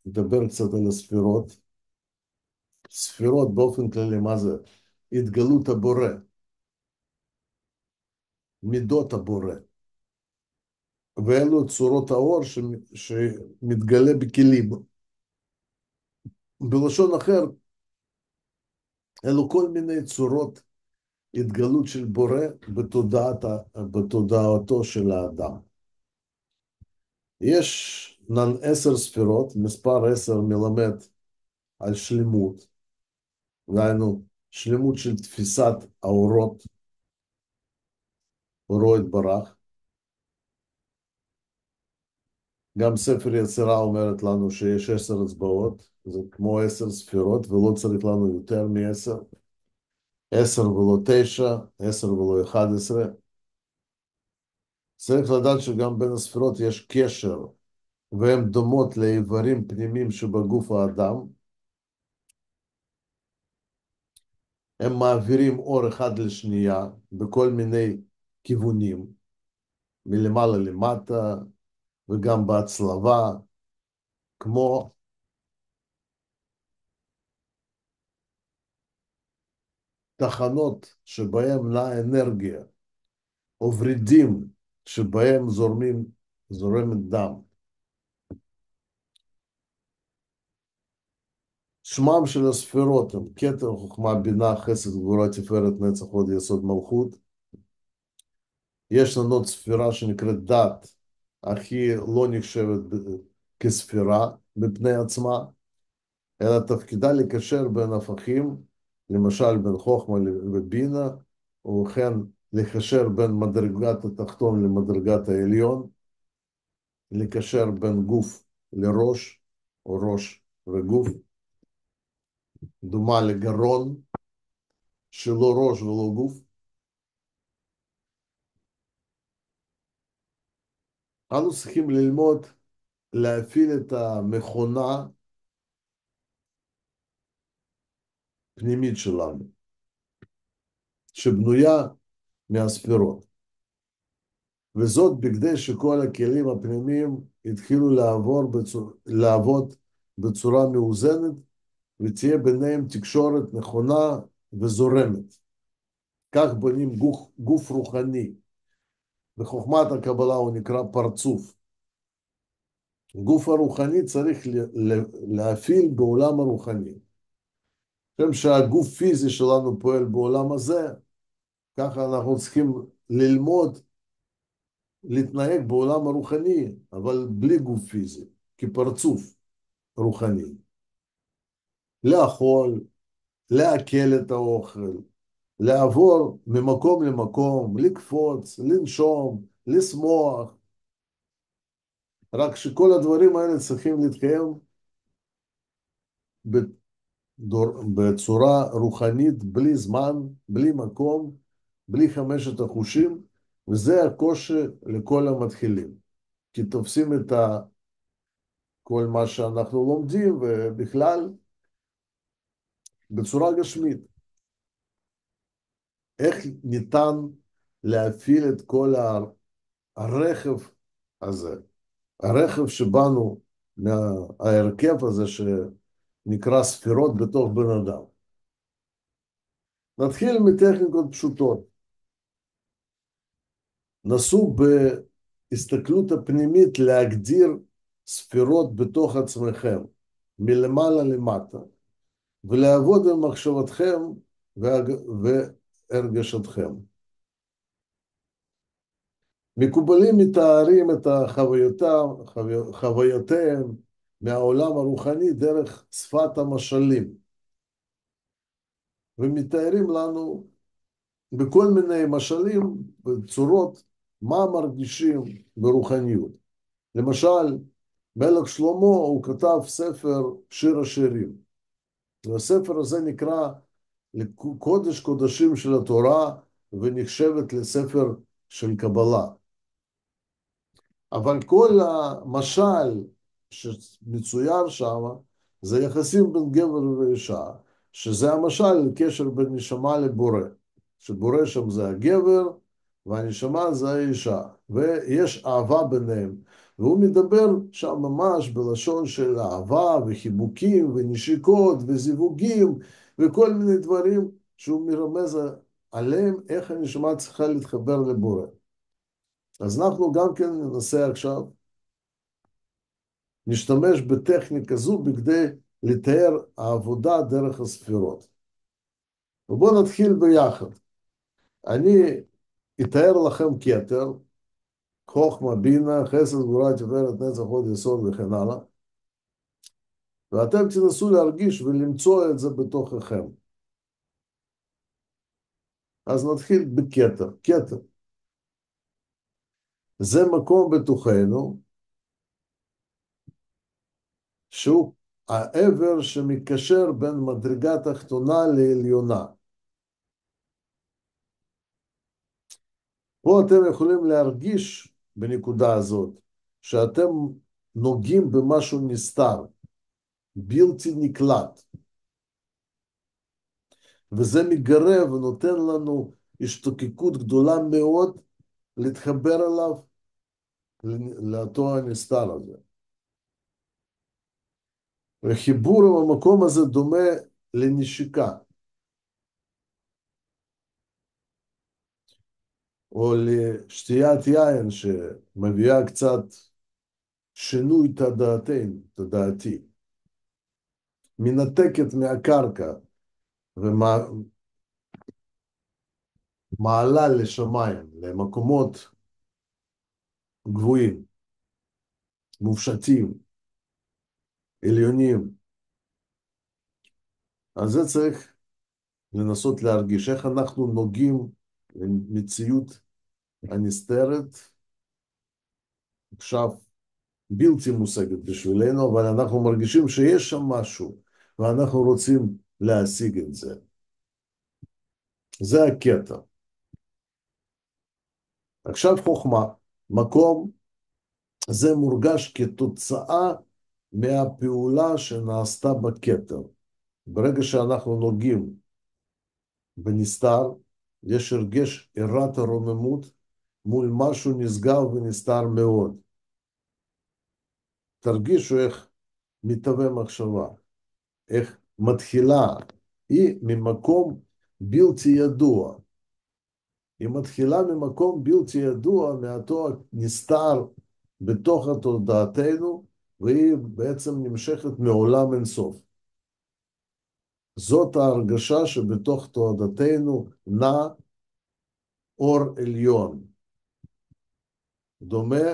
נדבר קצת על הספירות. ספירות באופן כללי, מה זה? התגלות הבורא, מידות הבורא, ואלו צורות האור שמתגלה בכלים. בלשון אחר, אלו כל מיני צורות התגלות של בורא בתודעתו של האדם. יש 10 ספירות, מספר 10 מלמד על שלמות, דהיינו שלמות של תפיסת האורות, אורו יתברך. גם ספר יצירה אומרת לנו שיש 10 אצבעות, זה כמו 10 ספירות, ולא צריך לנו יותר מ10, 10 ולא 9, 10 ולא 11. צריך לדעת שגם בין הספירות יש קשר, והן דומות לאיברים פנימיים שבגוף האדם. הם מעבירים אור אחד לשנייה בכל מיני כיוונים, מלמעלה למטה, וגם בהצלבה, כמו תחנות שבהם נעה אנרגיה, או ורידים שבהם זורמת דם. שמם של הספירות הם כתר, חוכמה, בינה, חסד, גבורה, תפארת, נצח, הוד, יסוד, מלכות. יש לנו עוד ספירה שנקראת דת, אך היא לא נחשבת כספירה בפני עצמה, אלא תפקידה לקשר בין הפכים, למשל בין חוכמה ובינה, וכן לקשר בין מדרגת התחתון למדרגת העליון, לקשר בין גוף לראש, או ראש וגוף, דומה לגרון, שלא ראש ולא גוף. אנו צריכים ללמוד להפעיל את המכונה הפנימית שלנו, שבנויה מהספירות. וזאת בכדי שכל הכלים הפנימיים התחילו לעבוד בצורה מאוזנת, ותהיה ביניהם תקשורת נכונה וזורמת. כך בונים גוף רוחני. בחוכמת הקבלה הוא נקרא פרצוף. גוף הרוחני צריך להפעיל בעולם הרוחני. כשם שהגוף פיזי שלנו פועל בעולם הזה, ככה אנחנו צריכים ללמוד להתנהג בעולם הרוחני, אבל בלי גוף פיזי, כפרצוף רוחני. לאכול, לעכל את האוכל, לעבור ממקום למקום, לקפוץ, לנשום, לשמוח. רק שכל הדברים האלה צריכים להתקיים בצורה רוחנית, בלי זמן, בלי מקום, בלי 5 החושים, וזה הקושי לכל המתחילים. כי תופסים את כל מה שאנחנו לומדים, ובכלל בצורה גשמית. איך ניתן להפעיל את כל הרכב הזה? הרכב שבאנו מההרכב הזה שנקרא ספירות בתוך בן אדם. נתחיל מטכניקות פשוטות. נסו בהסתכלות הפנימית להגדיר ספירות בתוך עצמכם, מלמעלה למטה, ולעבוד עם מחשבתכם והרגשתכם. מקובלים מתארים את חוויותיהם מהעולם הרוחני דרך שפת המשלים, ומתארים לנו בכל מיני משלים וצורות מה מרגישים ברוחניות. למשל, מלך שלמה הוא כתב ספר שיר השירים, והספר הזה נקרא לקודש קודשים של התורה, ונחשבת לספר של קבלה. אבל כל המשל שמצויר שם, זה יחסים בין גבר ואישה, שזה המשל לקשר בין נשמה לבורא, שבורא שם זה הגבר, והנשמה זה האישה, ויש אהבה ביניהם. והוא מדבר שם ממש בלשון של אהבה וחיבוקים ונשיקות וזיווגים וכל מיני דברים שהוא מרמז עליהם, איך הנשמה צריכה להתחבר לבורא. אז אנחנו גם כן ננסה עכשיו, נשתמש בטכניקה זו בכדי לתאר העבודה דרך הספירות. ובואו נתחיל ביחד. אני אתאר לכם כתר, חוכמה, בינה, חסד, גבורה, תפארת, נצח, הוד, יסוד וכן הלאה. ואתם תנסו להרגיש ולמצוא את זה בתוככם. אז נתחיל בכתר. כתר. זה מקום בתוכנו, שהוא העבר שמקשר בין מדרגה תחתונה לעליונה. פה אתם יכולים להרגיש בנקודה הזאת, שאתם נוגעים במשהו נסתר, בלתי נקלט. וזה מגרה ונותן לנו השתוקקות גדולה מאוד להתחבר אליו, לאותו הנסתר הזה. וחיבור עם המקום הזה דומה לנשיקה, או לשתיית יין שמביאה קצת שינוי תודעתי, מנתקת מהקרקע ומעלה לשמיים, למקומות גבוהים, מופשטים, עליונים. אז זה צריך לנסות להרגיש איך אנחנו נוגעים במציאות הנסתרת, עכשיו בלתי מושגת בשבילנו, אבל אנחנו מרגישים שיש שם משהו, ואנחנו רוצים להשיג את זה. זה הקטע. עכשיו חוכמה, מקום, זה מורגש כתוצאה מהפעולה שנעשתה בכתר. ברגע שאנחנו נוגעים בנסתר, יש הרגש יראת הרוממות מול משהו נשגב ונסתר מאוד. תרגישו איך מתהווה מחשבה, איך מתחילה, היא ממקום בלתי ידוע. היא מתחילה ממקום בלתי ידוע, מאותו נסתר בתוך תודעתנו, והיא בעצם נמשכת מעולם אינסוף. זאת ההרגשה שבתוך תודעתנו נע אור עליון, דומה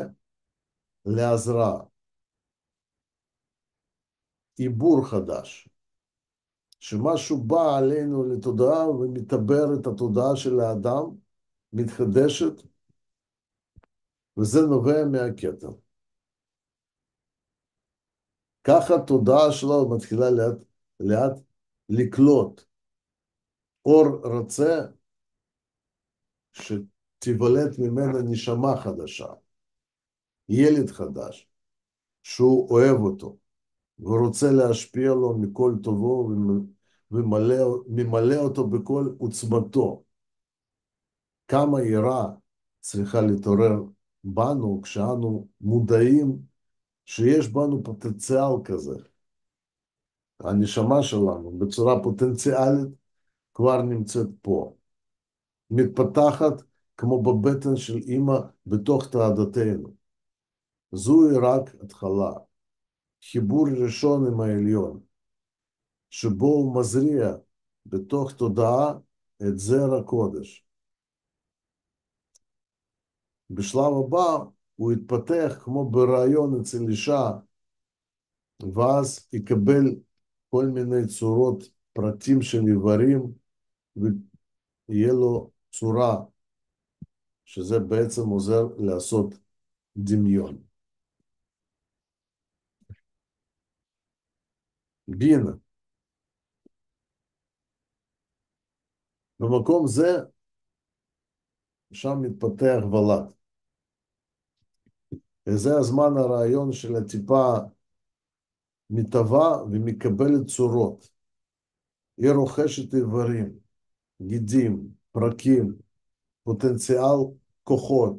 להזרעה, עיבור חדש, שמשהו בא עלינו לתודעה ומתעבר את התודעה של האדם, מתחדשת, וזה נובע מהכתר. ככה התודעה שלו מתחילה לאט לאט לקלוט אור רצה שתיוולד ממנה נשמה חדשה, ילד חדש, שהוא אוהב אותו ורוצה להשפיע לו מכל טובו וממלא אותו בכל עוצמתו. כמה יראה צריכה להתעורר בנו כשאנו מודעים שיש בנו פוטנציאל כזה. הנשמה שלנו בצורה פוטנציאלית כבר נמצאת פה. מתפתחת כמו בבטן של אמא בתוך תודעתנו. זוהי רק התחלה. חיבור ראשון עם העליון, שבו הוא מזריע בתוך תודעה את זרע הקודש. בשלב הבא הוא יתפתח כמו ברעיון אצל אישה, ואז יקבל כל מיני צורות, פרטים של איברים, ויהיה לו צורה, שזה בעצם עוזר לעשות דמיון. בינה. במקום זה, שם מתפתח ולד. וזה הזמן הרעיון של הטיפה מתהווה ומקבלת צורות. היא רוכשת איברים, גידים, פרקים, פוטנציאל כוחות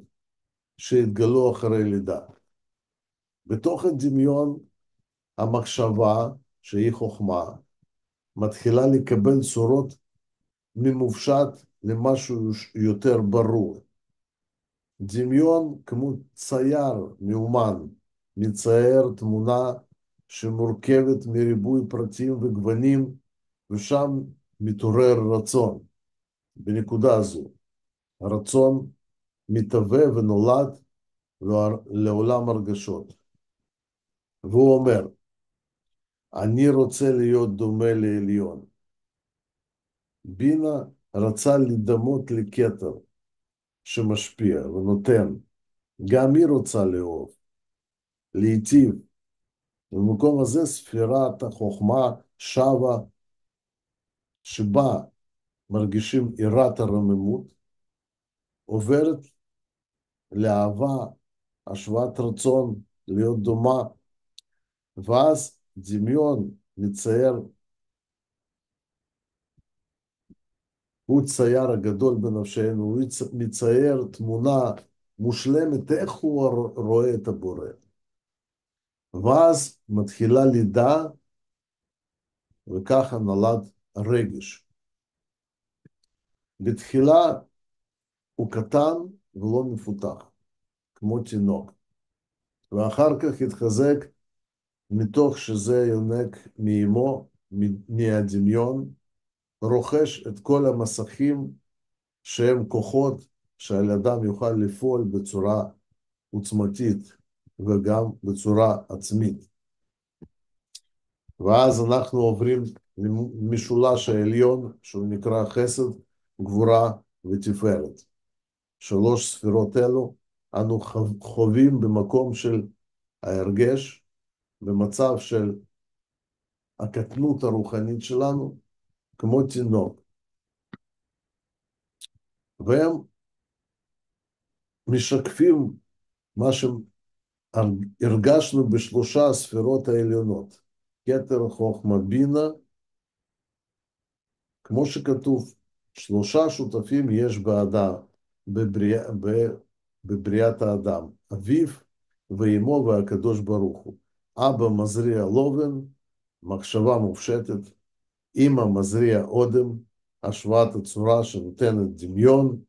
שהתגלו אחרי לידה. בתוך הדמיון, המחשבה, שהיא חוכמה, מתחילה לקבל צורות ממופשט למשהו יותר ברור. דמיון כמו צייר מאומן, מצייר תמונה שמורכבת מריבוי פרטים וגוונים, ושם מתעורר רצון. בנקודה הזו, הרצון מתהווה ונולד לעולם הרגשות. והוא אומר, אני רוצה להיות דומה לעליון. בינה רצה לדמות לכתר שמשפיע ונותן. גם היא רוצה לאהוב, להיטיב. במקום הזה ספירת החוכמה שווה, שבה מרגישים יראת הרוממות, עוברת לאהבה, השוואת רצון להיות דומה, ואז דמיון מצייר, הוא צייר הגדול בנפשנו, הוא מצייר תמונה מושלמת, איך הוא רואה את הבורא. ואז מתחילה לידה, וככה נולד הרגש. בתחילה הוא קטן ולא מפותח, כמו תינוק, ואחר כך התחזק מתוך שזה יונק מאמו, מהדמיון, רוכש את כל המסכים שהם כוחות שעל אדם יוכל לפעול בצורה עוצמתית וגם בצורה עצמית. ואז אנחנו עוברים למשולש העליון, שהוא נקרא חסד, גבורה ותפארת. שלוש ספירות אלו אנו חווים במקום של ההרגש, במצב של הקטנות הרוחנית שלנו, כמו תינוק. והם משקפים מה שהרגשנו בשלושה הספירות העליונות, כתר, חוכמה, בינה, כמו שכתוב, שלושה שותפים יש באדם, בבריאת האדם, אביו ואמו והקדוש ברוך הוא. אבא מזריע לובן, מחשבה מופשטת, אמא מזריע אודם, השוואת הצורה שנותנת דמיון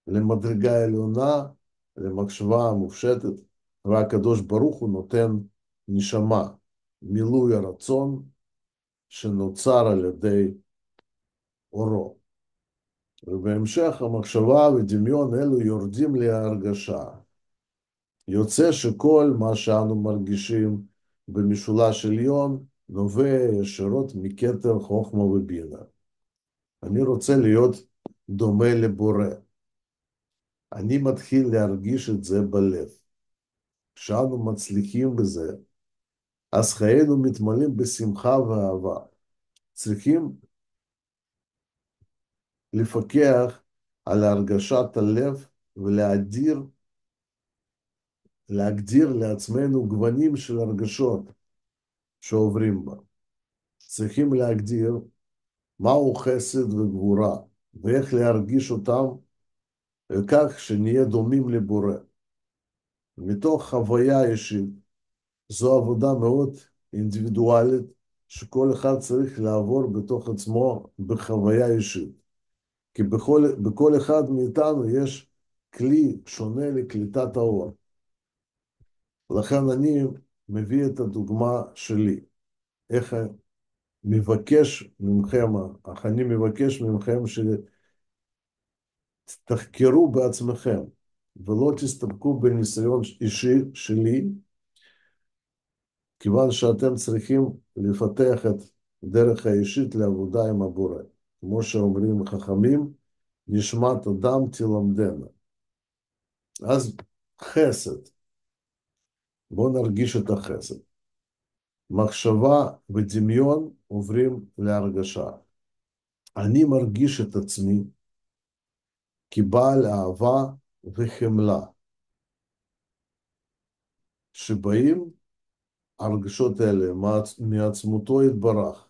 למדרגה עליונה, למחשבה המופשטת, והקדוש ברוך הוא נותן נשמה, מילוי הרצון שנוצר על ידי אורו. ובהמשך המחשבה ודמיון אלו יורדים להרגשה. יוצא שכל מה שאנו מרגישים במשולש עליון נובע ישירות מכתר חוכמה ובינה. אני רוצה להיות דומה לבורא. אני מתחיל להרגיש את זה בלב. כשאנו מצליחים בזה, אז חיינו מתמלאים בשמחה ואהבה. צריכים לפקח על הרגשת הלב ולהגדיר לעצמנו גוונים של הרגשות שעוברים בה. צריכים להגדיר מהו חסד וגבורה, ואיך להרגיש אותם, וכך שנהיה דומים לבורא. מתוך חוויה אישית, זו עבודה מאוד אינדיבידואלית, שכל אחד צריך לעבור בתוך עצמו בחוויה אישית. כי בכל אחד מאיתנו יש כלי שונה לקליטת האור. לכן אני מביא את הדוגמה שלי. איך אני מבקש מכם שתחקרו בעצמכם, ולא תסתפקו בניסיון אישי שלי, כיוון שאתם צריכים לפתח את דרך האישית לעבודה עם הבורא. כמו שאומרים חכמים, נשמת אדם תלמדנה. אז חסד, בואו נרגיש את החסד. מחשבה ודמיון עוברים להרגשה. אני מרגיש את עצמי כבעל אהבה וחמלה, שבאים הרגשות האלה מעצמותו יתברך.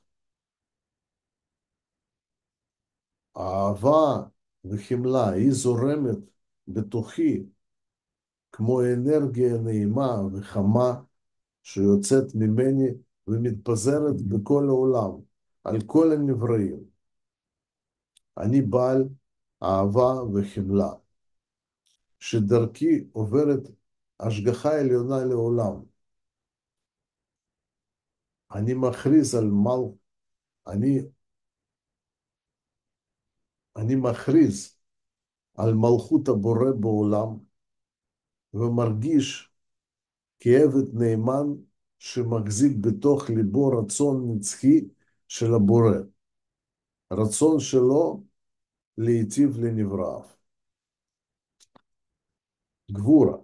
האהבה וחמלה היא זורמת בתוכי כמו אנרגיה נעימה וחמה שיוצאת ממני ומתפזרת בכל העולם, על כל הנבראים. אני בעל אהבה וחמלה, שדרכי עוברת השגחה עליונה לעולם. אני מכריז על אני, אני מכריז על מלכות הבורא בעולם, ומרגיש כעבד נאמן שמחזיק בתוך ליבו רצון נצחי של הבורא, רצון שלו להיטיב לנבראיו. גבורה,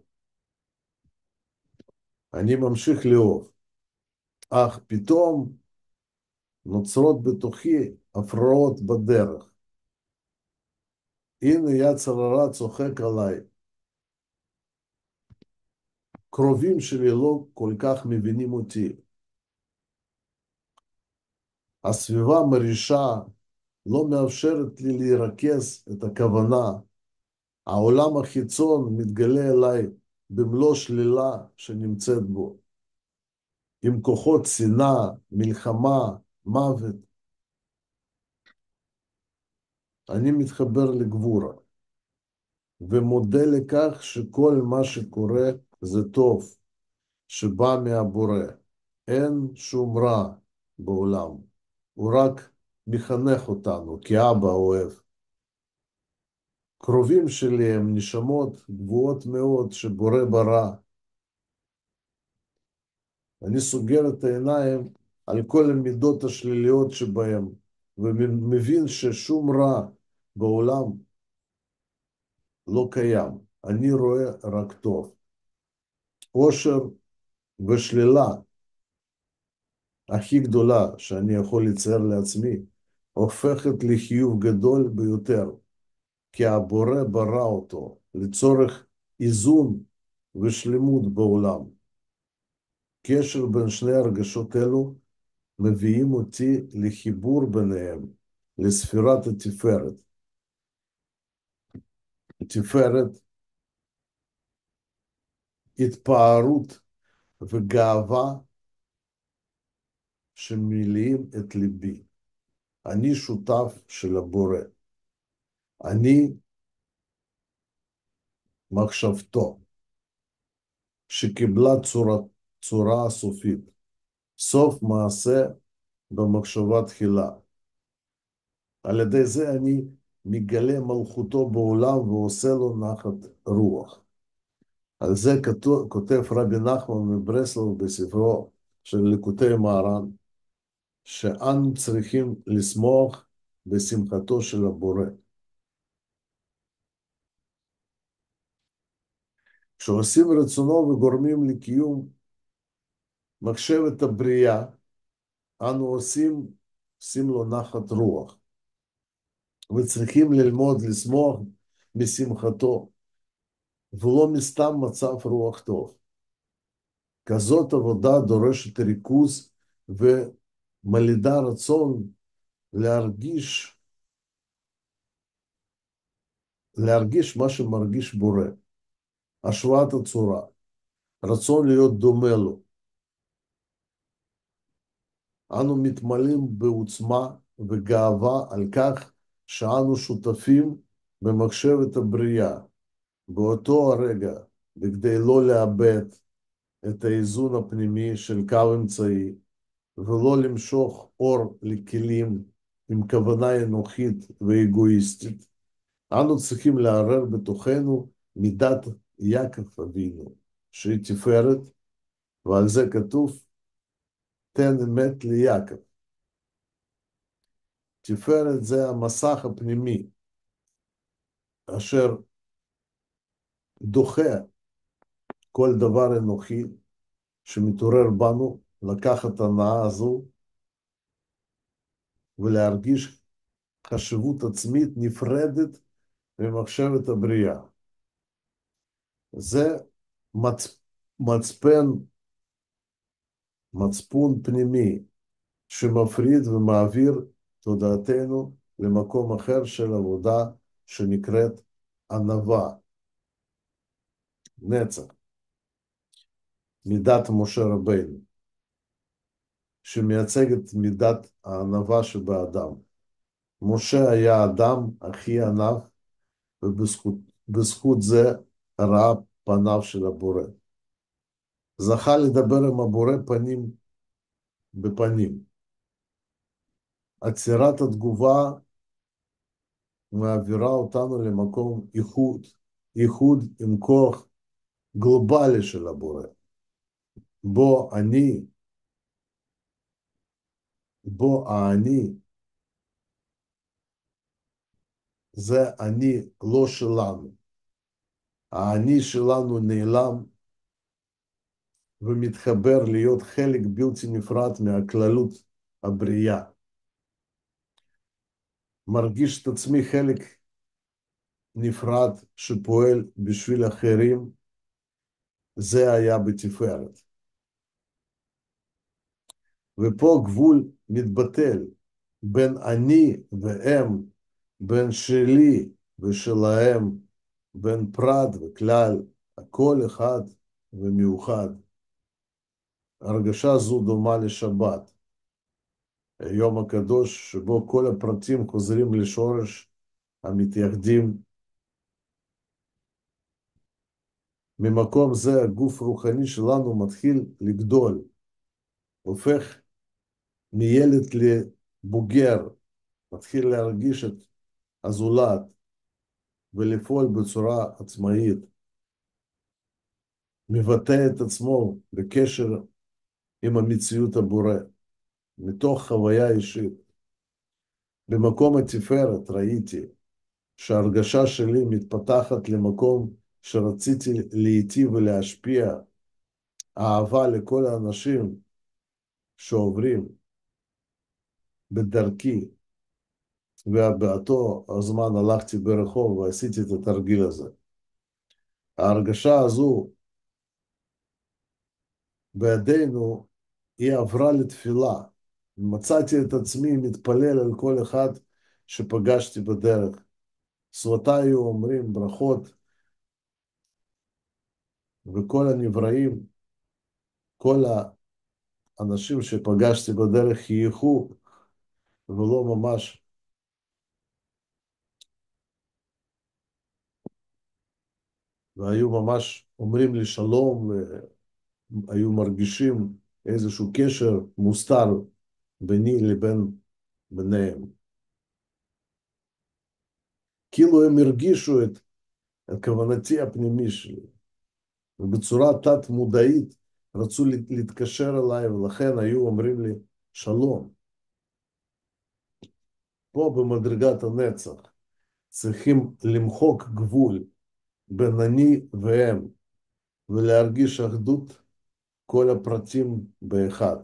אני ממשיך לאהוב, אך פתאום נוצרות בתוכי הפרעות בדרך. הנה יצר הרע צוחק עליי. קרובים שלי לא כל כך מבינים אותי. הסביבה מרעישה לא מאפשרת לי לרכז את הכוונה. העולם החיצון מתגלה אליי במלוא שלילה שנמצאת בו, עם כוחות שנאה, מלחמה, מוות. אני מתחבר לגבורה, ומודה לכך שכל מה שקורה זה טוב, שבא מהבורא. אין שום רע בעולם, הוא רק מחנך אותנו כאבא אוהב. קרובים שלי הם נשמות גבוהות מאוד שבורא ברא. אני סוגר את העיניים על כל המידות השליליות שבהם, ומבין ששום רע בעולם לא קיים. אני רואה רק טוב. עושר ושלילה הכי גדולה שאני יכול לצייר לעצמי, הופכת לחיוב גדול ביותר, כי הבורא ברא אותו לצורך איזון ושלמות בעולם. קשר בין שני הרגשות אלו מביאים אותי לחיבור ביניהם, לספירת התפארת. תפארת, התפארות וגאווה שמילאים את ליבי. אני שותף של הבורא. אני מחשבתו, שקיבלה צורה סופית. סוף מעשה במחשבה תחילה. על ידי זה אני מגלה מלכותו בעולם ועושה לו נחת רוח. על זה כותב רבי נחמן מברסלב בספרו של ליקוטי מהר"ן, שאנו צריכים לשמוח בשמחתו של הבורא. כשעושים רצונו וגורמים לקיום מחשבת הבריאה, אנו עושים לו נחת רוח, וצריכים ללמוד לשמוח משמחתו, ולא מסתם מצב רוח טוב. כזאת עבודה דורשת ריכוז ומלידה רצון להרגיש מה שמרגיש בורא, השוואת הצורה, רצון להיות דומה לו. אנו מתמלאים בעוצמה וגאווה על כך שאנו שותפים במחשבת הבריאה. באותו הרגע, בכדי לא לאבד את האיזון הפנימי של קו אמצעי, ולא למשוך אור לכלים עם כוונה אנוכית ואגואיסטית, אנו צריכים לערער בתוכנו מידת יעקב אבינו, שהיא תפארת, ועל זה כתוב, תן אמת ליעקב. תפארת זה המסך הפנימי, אשר דוחה כל דבר אנוכי שמתעורר בנו, לקחת הנאה הזו ולהרגיש חשיבות עצמית נפרדת ממחשבת הבריאה. זה מצפון פנימי שמפריד ומעביר תודעתנו למקום אחר של עבודה שנקראת ענווה, נצח. מידת משה רבינו, שמייצגת מידת הענווה שבאדם. משה היה האדם הכי ענב, ובזכות זה ראה פניו של הבורא. זכה לדבר עם הבורא פנים בפנים. עצירת התגובה מעבירה אותנו למקום איחוד עם כוח גלובלי של הבורא, בו האני זה אני לא שלנו. האני שלנו נעלם ומתחבר להיות חלק בלתי נפרד מהכללות הבריאה. מרגיש את עצמי חלק נפרד שפועל בשביל אחרים, זה היה בתפארת. ופה גבול מתבטל בין אני והם, בין שלי ושלהם, בין פרט וכלל, הכל אחד ומיוחד. הרגשה זו דומה לשבת, היום הקדוש שבו כל הפרטים חוזרים לשורש המתייחדים. ממקום זה הגוף הרוחני שלנו מתחיל לגדול, הופך מילד לבוגר, מתחיל להרגיש את הזולת ולפעול בצורה עצמאית, מבטא את עצמו בקשר עם המציאות הבורא, מתוך חוויה אישית. במקום התפארת ראיתי שההרגשה שלי מתפתחת למקום שרציתי להיטיב ולהשפיע, אהבה לכל האנשים שעוברים בדרכי, ובאותו הזמן הלכתי ברחוב ועשיתי את התרגיל הזה. ההרגשה הזו בידינו היא עברה לתפילה. מצאתי את עצמי מתפלל על כל אחד שפגשתי בדרך. שפתיי היו אומרים ברכות, וכל הנבראים, כל האנשים שפגשתי בדרך חייכו, ולא ממש, והיו ממש אומרים לי שלום, והיו מרגישים איזשהו קשר מוסתר ביני לבין ביניהם. כאילו הם הרגישו את כוונתי הפנימי שלי, ובצורה תת-מודעית רצו להתקשר אליי, ולכן היו אומרים לי שלום. פה במדרגת הנצח צריכים למחוק גבול בין אני והם, ולהרגיש אחדות כל הפרטים באחד.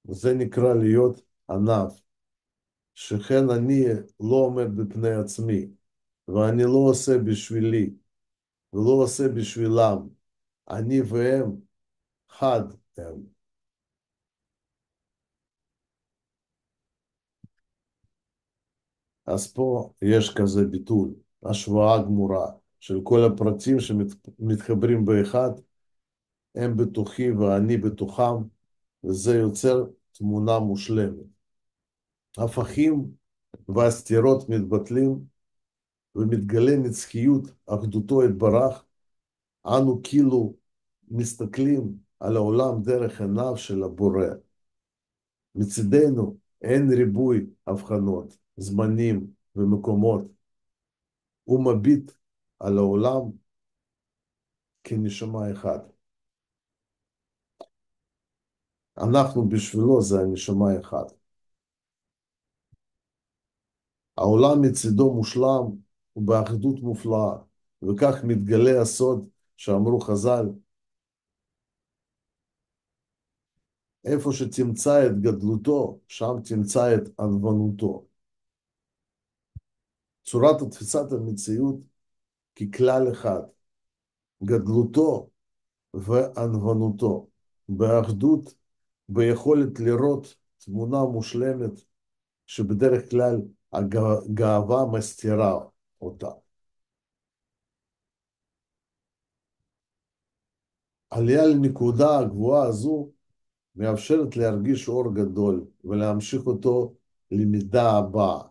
וזה נקרא להיות ענב. שכן אני לא עומד בפני עצמי, ואני לא עושה בשבילי, ולא עושה בשבילם. אני והם חד הם. אז פה יש כזה ביטול, השוואה גמורה של כל הפרטים שמתחברים באחד, הם בתוכי ואני בתוכם, וזה יוצר תמונה מושלמת. הפכים והסתירות מתבטלים, ומתגלה נצחיות אחדותו יתברך. אנו כאילו מסתכלים על העולם דרך עיניו של הבורא. מצידנו אין ריבוי הבחנות, זמנים ומקומות. הוא מביט על העולם כנשמה אחת. אנחנו בשבילו זה הנשמה אחת. העולם מצידו מושלם ובאחדות מופלאה, וכך מתגלה הסוד שאמרו חז"ל, איפה שתמצא את גדלותו, שם תמצא את ענוונותו. צורת תפיסת המציאות ככלל אחד, גדלותו וענוונותו, באחדות, ביכולת לראות תמונה מושלמת שבדרך כלל הגאווה מסתירה אותה. העלייה לנקודה הגבוהה הזו מאפשרת להרגיש אור גדול ולהמשיך אותו למידה הבאה,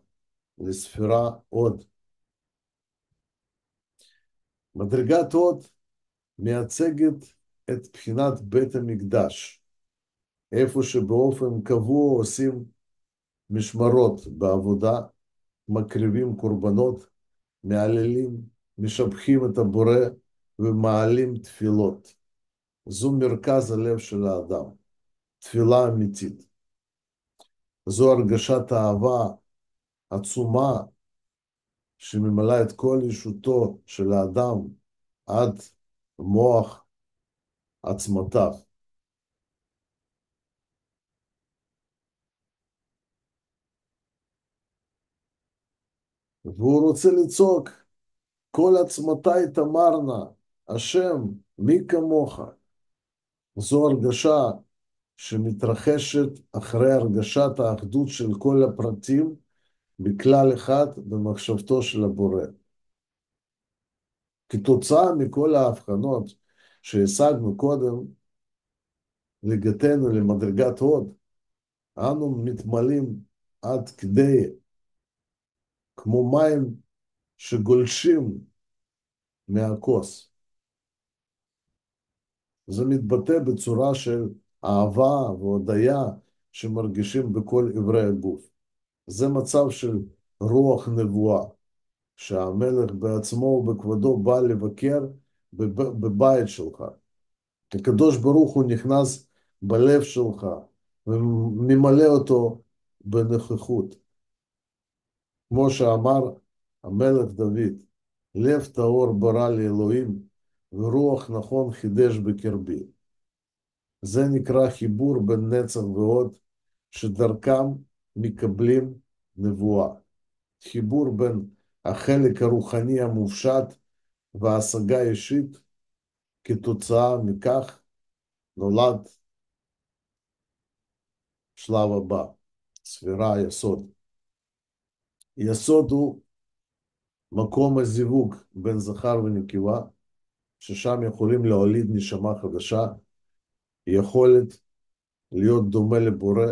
לספירה עוד. מדרגת הוד מייצגת את בחינת בית המקדש, איפה שבאופן קבוע עושים משמרות בעבודה, מקריבים קורבנות, מהללים, משבחים את הבורא ומעלים תפילות. זו מרכז הלב של האדם, תפילה אמיתית. זו הרגשת אהבה עצומה שממלאה את כל ישותו של האדם עד מוח עצמותיו. והוא רוצה לצעוק, כל עצמותיי תמרנה, השם, מי כמוך. זו הרגשה שמתרחשת אחרי הרגשת האחדות של כל הפרטים בכלל אחד במחשבתו של הבורא. כתוצאה מכל ההבחנות שהשגנו קודם, לגתנו למדרגת הוד, אנו מתמלאים עד כדי כמו מים שגולשים מהכוס. זה מתבטא בצורה של אהבה והודיה שמרגישים בכל עברי הגוף. זה מצב של רוח נבואה, שהמלך בעצמו ובכבודו בא לבקר בבית שלך. הקדוש ברוך הוא נכנס בלב שלך וממלא אותו בנוכחות. כמו שאמר המלך דוד, לב טהור ברא לי אלוהים ורוח נכון חידש בקרבי. זה נקרא חיבור בין נצח והוד, שדרכם מקבלים נבואה. חיבור בין החלק הרוחני המופשט וההשגה אישית, כתוצאה מכך נולד שלב הבא, ספירה יסוד. יסוד הוא מקום הזיווג בין זכר ונקבה, ששם יכולים להוליד נשמה חדשה, יכולת להיות דומה לבורא,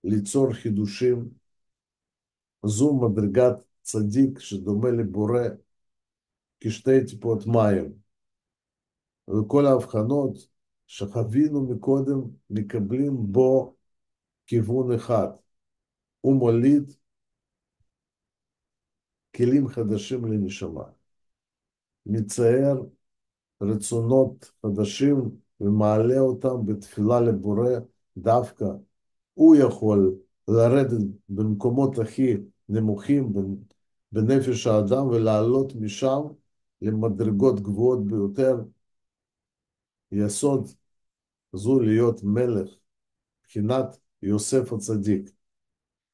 ליצור חידושים. זו מדרגת צדיק שדומה לבורא כשתי טיפות מים. וכל ההבחנות שחווינו מקודם מקבלים בו כיוון אחד. הוא מוליד כלים חדשים לנשמה. מצייר רצונות חדשים ומעלה אותם בתפילה לבורא דווקא. הוא יכול לרדת במקומות הכי נמוכים בנפש האדם ולעלות משם למדרגות גבוהות ביותר. יסוד זו להיות מלך, בחינת יוסף הצדיק,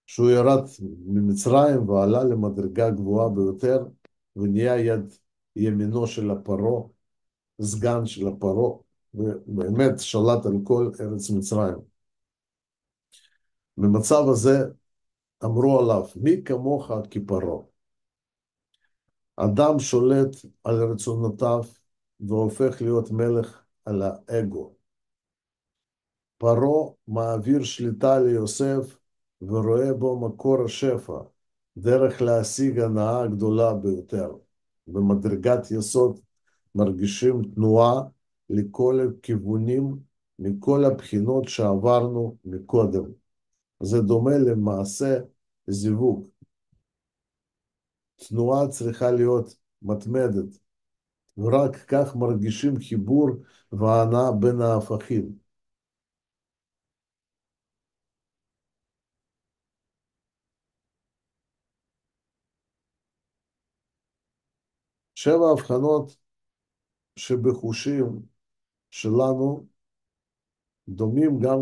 שהוא ירד ממצרים ועלה למדרגה גבוהה ביותר ונהיה יד ימינו של הפרעה, סגן של הפרעה, ובאמת שלט על כל ארץ מצרים. במצב הזה אמרו עליו, מי כמוך כפרעה? אדם שולט על רצונותיו והופך להיות מלך על האגו. פרעה מעביר שליטה ליוסף ורואה בו מקור השפע, דרך להשיג הנאה הגדולה ביותר. במדרגת יסוד מרגישים תנועה לכל הכיוונים, מכל הבחינות שעברנו מקודם. זה דומה למעשה זיווג. תנועה צריכה להיות מתמדת, ורק כך מרגישים חיבור והנאה בין ההפכים. שבע הבחנות שבחושים שלנו דומים גם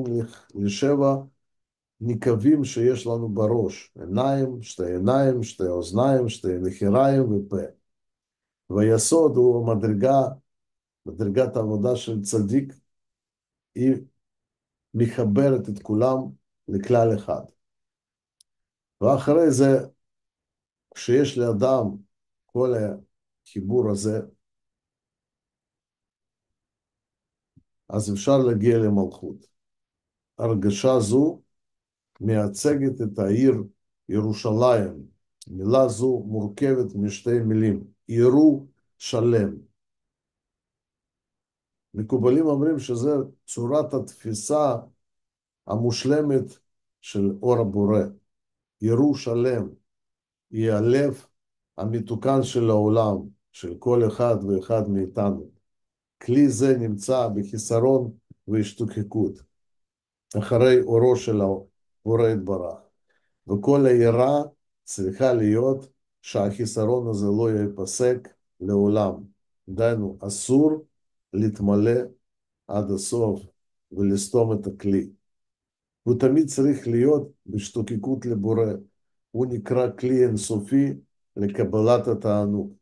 לשבע נקבים שיש לנו בראש, עיניים, שתי אוזניים, שתי נחיריים ופה. והיסוד הוא מדרגת העבודה של צדיק, היא מחברת את כולם לכלל אחד. ואחרי זה, כשיש לאדם כל החיבור הזה, אז אפשר להגיע למלכות. הרגשה זו מייצגת את העיר ירושלים. מילה זו מורכבת משתי מילים, ירו שלם. מקובלים אומרים שזה צורת התפיסה המושלמת של אור הבורא. ירו שלם היא הלב המתוקן של העולם, של כל אחד ואחד מאיתנו. כלי זה נמצא בחיסרון והשתוקקות, אחרי אורו של הבורא יתברך. וכל היראה צריכה להיות שהחיסרון הזה לא ייפסק לעולם. דהיינו, אסור להתמלא עד הסוף ולסתום את הכלי. הוא תמיד צריך להיות בהשתוקקות לבורא. הוא נקרא כלי אינסופי לקבלת התענוג.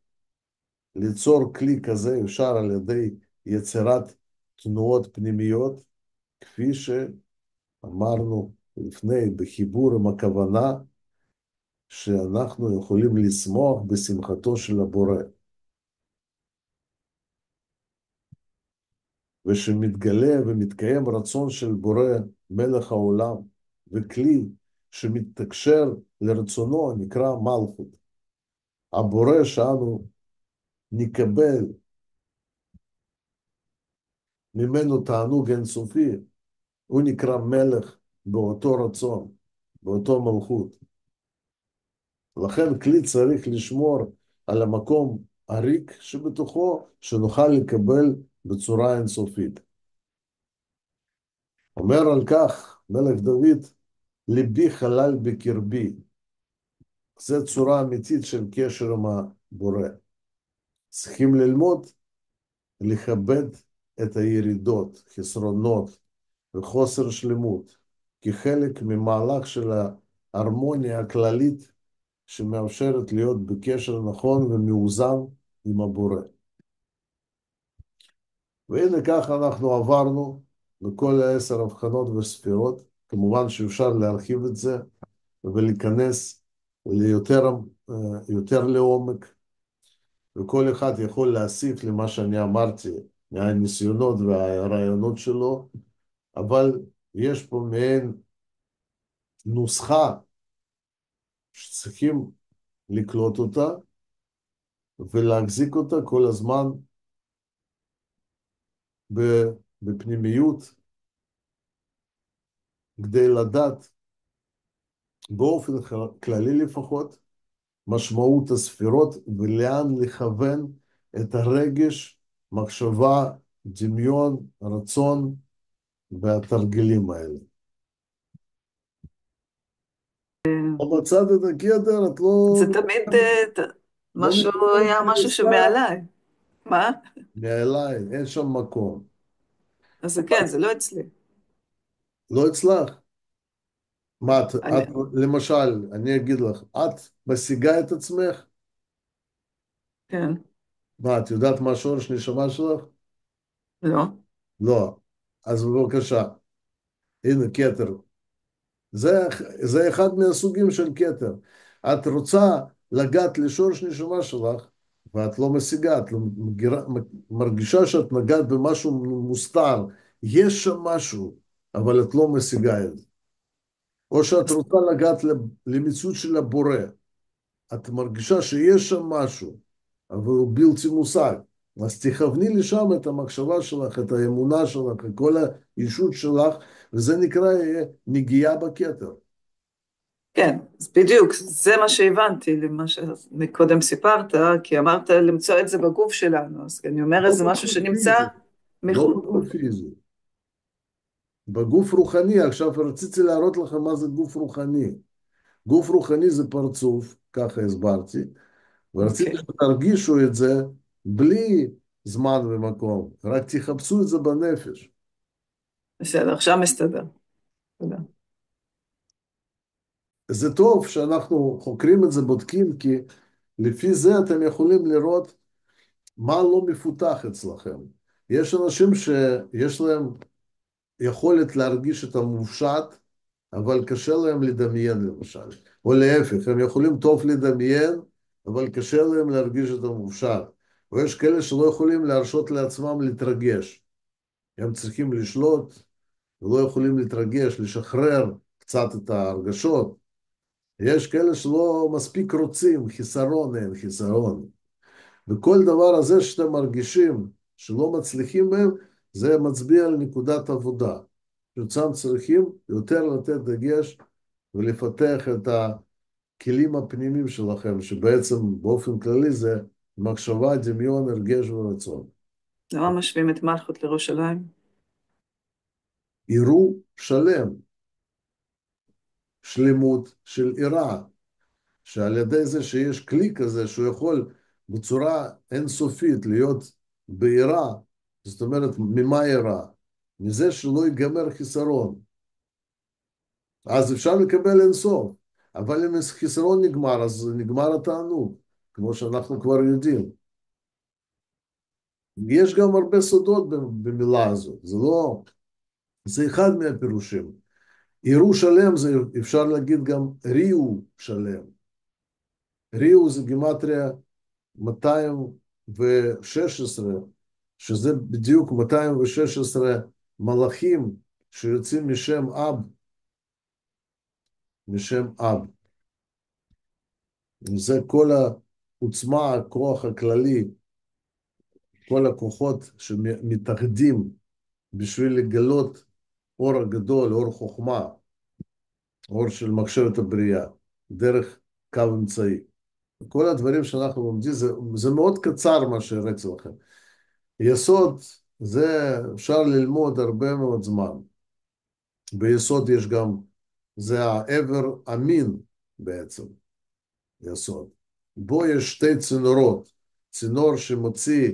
ליצור כלי כזה אפשר על ידי יצירת תנועות פנימיות, כפי שאמרנו לפני, בחיבור עם הכוונה שאנחנו יכולים לשמוח בשמחתו של הבורא. ושמתגלה ומתקיים רצון של בורא מלך העולם, וכלי שמתקשר לרצונו נקרא מלכות. הבורא שאנו נקבל ממנו תענוג אינסופי, הוא נקרא מלך באותו רצון, באותו מלכות. לכן כלי צריך לשמור על המקום הריק שבתוכו, שנוכל לקבל בצורה אינסופית. אומר על כך מלך דוד, ליבי חלל בקרבי. זו צורה אמיתית של קשר עם הבורא. צריכים ללמוד לכבד את הירידות, חסרונות וחוסר שלמות, כחלק ממהלך של ההרמוניה הכללית שמאפשרת להיות בקשר נכון ומאוזן עם הבורא. והנה כך אנחנו עברנו בכל 10 הבחנות וספירות. כמובן שאפשר להרחיב את זה ולהיכנס יותר לעומק, וכל אחד יכול להוסיף למה שאני אמרתי מהניסיונות והרעיונות שלו, אבל יש פה מעין נוסחה שצריכים לקלוט אותה ולהחזיק אותה כל הזמן בפנימיות, כדי לדעת באופן כללי לפחות משמעות הספירות ולאן לכוון את הרגש, מחשבה, דמיון, רצון והתרגילים האלה. לא מצאת את הקדר, את לא... זה תמיד לא משהו, מתכוונת היה משהו שמעליי. מה? מעליי, אין שם מקום. אז זה כן, זה לא אצלי. לא אצלך. מה, אני, למשל, אני אגיד לך, את משיגה את עצמך? כן, מה, את יודעת מה השורש נשמה שלך? לא, לא. אז בבקשה, הנה כתר. זה, זה אחד מהסוגים של כתר. את רוצה לגעת לשורש נשמה שלך, ואת לא משיגה, את לא מרגישה שאת נגעת במשהו מוסתר, יש שם משהו, אבל את לא משיגה את זה. או שאת רוצה לגעת למציאות של הבורא, את מרגישה שיש שם משהו, אבל הוא בלתי מושג. אז תכווני לשם את המחשבה שלך, את האמונה שלך, את כל הישות שלך, וזה נקרא נגיעה בכתר. כן, אז בדיוק, זה מה שהבנתי, למה שקודם סיפרת, כי אמרת למצוא את זה בגוף שלנו, אז אני אומרת, לא זה משהו בגוף שנמצא פיזי, לא מחוץ. בגוף פיזי, בגוף רוחני. עכשיו רציתי להראות לכם מה זה גוף רוחני. גוף רוחני זה פרצוף, ככה הסברתי, ורציתי אוקיי, שתרגישו את זה בלי זמן ומקום, רק תחפשו את זה בנפש. בסדר, עכשיו מסתדר. תודה. זה טוב שאנחנו חוקרים את זה, בודקים, כי לפי זה אתם יכולים לראות מה לא מפותח אצלכם. יש אנשים שיש להם יכולת להרגיש את המופשט, אבל קשה להם לדמיין למשל. או להפך, הם יכולים טוב לדמיין, אבל קשה להם להרגיש את המופשט. ויש כאלה שלא יכולים להרשות לעצמם להתרגש. הם צריכים לשלוט ולא יכולים להתרגש, לשחרר קצת את ההרגשות. יש כאלה שלא מספיק רוצים, חיסרון אין, חיסרון. וכל דבר הזה שאתם מרגישים שלא מצליחים בהם, זה מצביע על נקודת עבודה. שצם צריכים יותר לתת דגש ולפתח את הכלים הפנימיים שלכם, שבעצם באופן כללי זה מחשבה, דמיון, הרגש ורצון. למה משווים את מלכות לירושלים? עירו שלם, שלמות של עירה, שעל ידי זה שיש כלי כזה שהוא יכול בצורה אינסופית להיות בעירה, זאת אומרת, ממה עירה? מזה שלא ייגמר חיסרון. אז אפשר לקבל אינסוף, אבל אם חיסרון נגמר, אז נגמר התענוג, כמו שאנחנו כבר יודעים. יש גם הרבה סודות במילה הזאת, זה לא, זה אחד מהפירושים. עירו שלם זה אפשר להגיד גם ריהו שלם. ריהו זה גימטריה 216, שזה בדיוק 216 מלאכים שיוצאים משם אב, משם אב. זה כל העוצמה, הכוח הכללי, כל הכוחות שמתאחדים בשביל לגלות אור הגדול, אור חוכמה, אור של מחשבת הבריאה, דרך קו אמצעי. כל הדברים שאנחנו לומדים, זה מאוד קצר מה שהראיתי לכם. יסוד, זה אפשר ללמוד הרבה מאוד זמן. ביסוד יש גם, זה העבר המין בעצם, יסוד. בו יש שתי צינורות, צינור שמוציא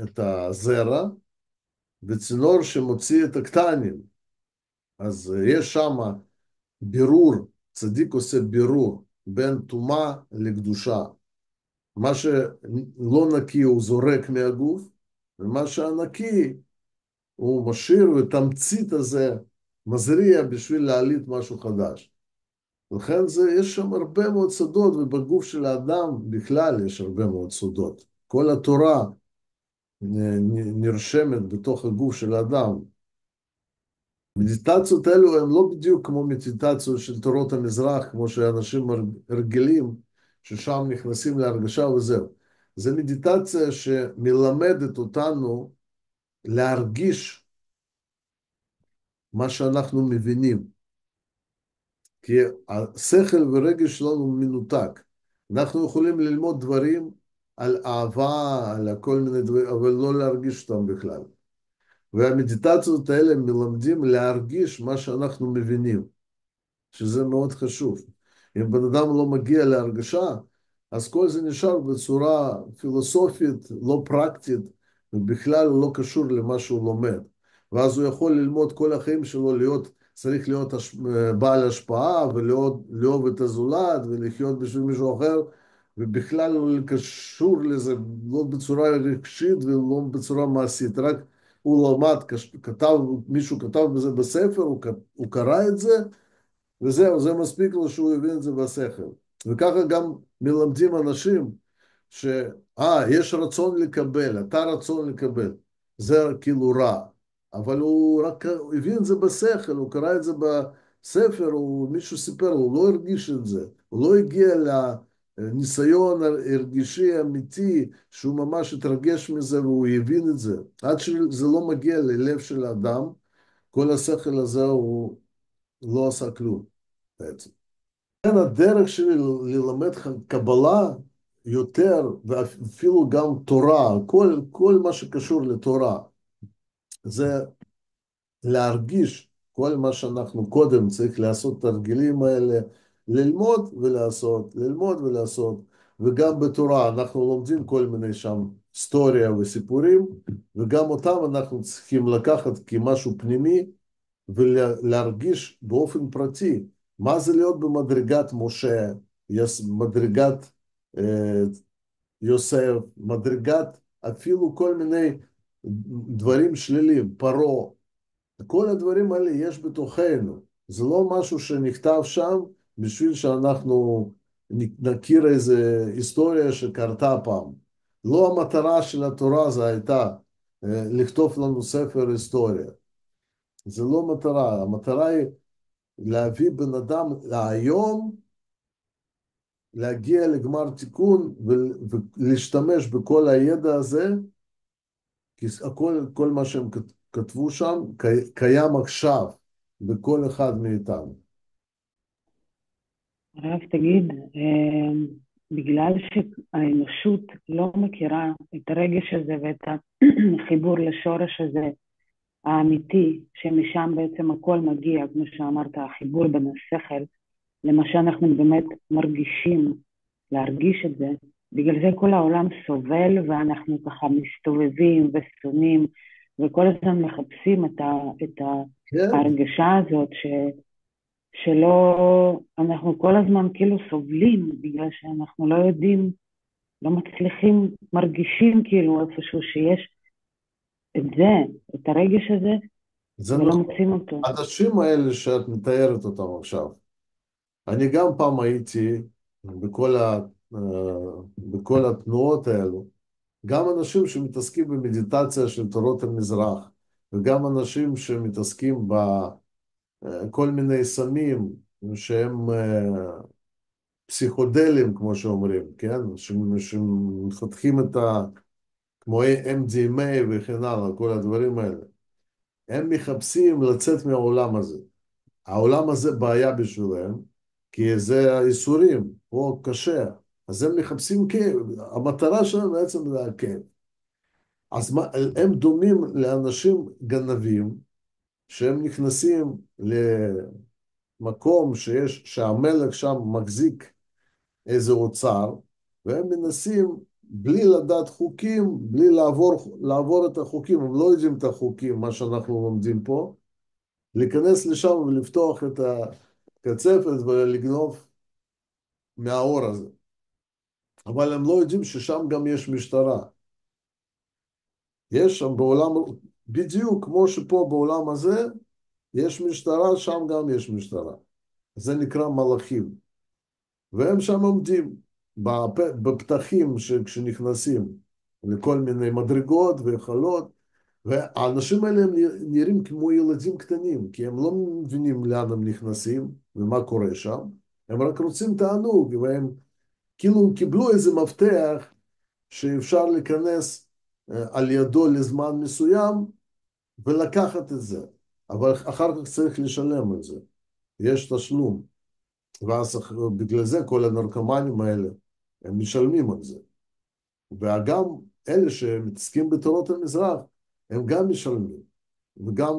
את הזרע, וצינור שמוציא את הקטנים. אז יש שם בירור, צדיק עושה בירור בין טומאה לקדושה. מה שלא נקי הוא זורק מהגוף, ומה שהנקי הוא משאיר, ותמצית הזה מזריע בשביל להעלית משהו חדש. לכן יש שם הרבה מאוד סודות, ובגוף של האדם בכלל יש הרבה מאוד סודות. כל התורה נרשמת בתוך הגוף של האדם. מדיטציות האלו הן לא בדיוק כמו מדיטציות של תורות המזרח, כמו שאנשים רגילים, ששם נכנסים להרגשה וזהו. זה מדיטציה שמלמדת אותנו להרגיש מה שאנחנו מבינים. כי השכל ורגש שלנו מנותק. אנחנו יכולים ללמוד דברים על אהבה, על כל מיני דברים, אבל לא להרגיש אותם בכלל. והמדיטציות האלה מלמדים להרגיש מה שאנחנו מבינים, שזה מאוד חשוב. אם בן אדם לא מגיע להרגשה, אז כל זה נשאר בצורה פילוסופית, לא פרקטית, ובכלל לא קשור למה שהוא לומד. ואז הוא יכול ללמוד כל החיים שלו צריך להיות בעל השפעה, ולאהוב את הזולת, ולחיות בשביל מישהו אחר, ובכלל לא קשור לזה, לא בצורה רגשית ולא בצורה מעשית, רק הוא למד, מישהו כתב בזה בספר, הוא קרא את זה, וזהו, זה מספיק לו שהוא הבין את זה בשכל. וככה גם מלמדים אנשים יש רצון לקבל, אתה רצון לקבל, זה כאילו רע, אבל הוא רק הבין את זה בשכל, הוא קרא את זה בספר, מישהו סיפר, הוא לא הרגיש את זה, הוא לא הגיע לניסיון הרגישי אמיתי, שהוא ממש התרגש מזה והוא הבין את זה. עד שזה לא מגיע ללב של האדם, כל השכל הזה הוא לא עשה כלום בעצם. לכן הדרך שלי ללמד קבלה יותר, ואפילו גם תורה, כל מה שקשור לתורה, זה להרגיש כל מה שאנחנו קודם צריך לעשות את התרגילים האלה, ללמוד ולעשות, ללמוד ולעשות, וגם בתורה אנחנו לומדים כל מיני שם היסטוריה וסיפורים, וגם אותם אנחנו צריכים לקחת כמשהו פנימי, ולהרגיש באופן פרטי מה זה להיות במדרגת משה, מדרגת יוסף, מדרגת אפילו כל מיני דברים שליליים, פרעה. כל הדברים האלה יש בתוכנו. זה לא משהו שנכתב שם בשביל שאנחנו נכיר איזו היסטוריה שקרתה פעם. לא המטרה של התורה זה הייתה לכתוב לנו ספר היסטוריה. זה לא מטרה, המטרה היא להביא בן אדם להיום, להגיע לגמר תיקון ולהשתמש בכל הידע הזה, כי כל מה שהם כתבו שם קיים עכשיו בכל אחד מאיתנו. הרב, תגיד, בגלל שהאנושות לא מכירה את הרגש הזה ואת החיבור לשורש הזה האמיתי, שמשם בעצם הכל מגיע, כמו שאמרת, החיבור בין השכל למה שאנחנו באמת מרגישים, להרגיש את זה, בגלל זה כל העולם סובל ואנחנו ככה מסתובבים ושונאים וכל הזמן מחפשים את כן, ההרגשה הזאת שלא, אנחנו כל הזמן כאילו סובלים בגלל שאנחנו לא יודעים, לא מצליחים, מרגישים כאילו איפשהו שיש את זה, את הרגש הזה, זה ולא נכון. מוצאים אותו. האנשים האלה שאת מתארת אותם עכשיו, אני גם פעם הייתי בכל אה, בכל התנועות האלו, גם אנשים שמתעסקים במדיטציה של תורות המזרח, וגם אנשים שמתעסקים בכל מיני סמים שהם פסיכודלים, כמו שאומרים, כן? שמפתחים את כמו MDMA וכן הלאה, כל הדברים האלה. הם מחפשים לצאת מהעולם הזה. העולם הזה בעיה בשבילם, כי זה האיסורים, פה קשה. אז הם מחפשים כאב, המטרה שלהם בעצם זה הכאב. אז מה, הם דומים לאנשים גנבים, שהם נכנסים למקום שהמלך שם מחזיק איזה אוצר, והם מנסים בלי לדעת חוקים, בלי לעבור את החוקים, הם לא יודעים את החוקים, מה שאנחנו לומדים פה, להיכנס לשם ולפתוח את הקצפת ולגנוב מהאור הזה. אבל הם לא יודעים ששם גם יש משטרה. יש שם בעולם, בדיוק כמו שפה בעולם הזה, יש משטרה, שם גם יש משטרה. זה נקרא מלאכים. והם שם עומדים בפתחים כשנכנסים לכל מיני מדרגות והיכלות, והאנשים האלה הם נראים כמו ילדים קטנים, כי הם לא מבינים לאן הם נכנסים ומה קורה שם, הם רק רוצים תענוג, והם כאילו קיבלו איזה מפתח שאפשר להיכנס על ידו לזמן מסוים ולקחת את זה, אבל אחר כך צריך לשלם את זה, יש תשלום, ואז בגלל זה כל הנרקומנים האלה, הם משלמים על זה. וגם אלה שמתעסקים בתורות המזרח, הם גם משלמים, וגם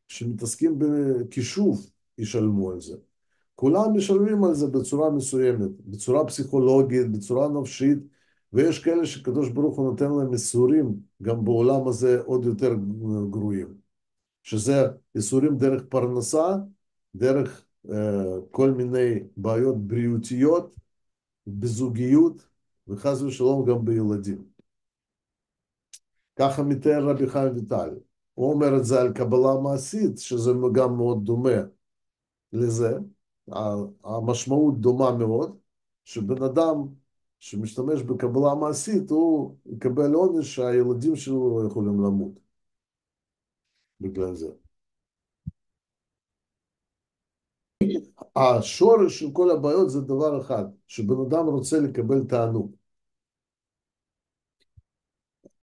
שמתעסקים בכישוף ישלמו על זה. כולם משלמים על זה בצורה מסוימת, בצורה פסיכולוגית, בצורה נפשית, ויש כאלה שקדוש ברוך הוא נותן להם איסורים, גם בעולם הזה עוד יותר גרועים, שזה איסורים דרך פרנסה, דרך כל מיני בעיות בריאותיות, בזוגיות, וחס ושלום גם בילדים. ככה מתאר רבי חיים ויטל. הוא אומר את זה על קבלה מעשית, שזה גם מאוד דומה לזה. המשמעות דומה מאוד, שבן אדם שמשתמש בקבלה מעשית, הוא יקבל עונש שהילדים שלו לא יכולים למות בגלל זה. השורש של כל הבעיות זה דבר אחד, שבן אדם רוצה לקבל תענוג.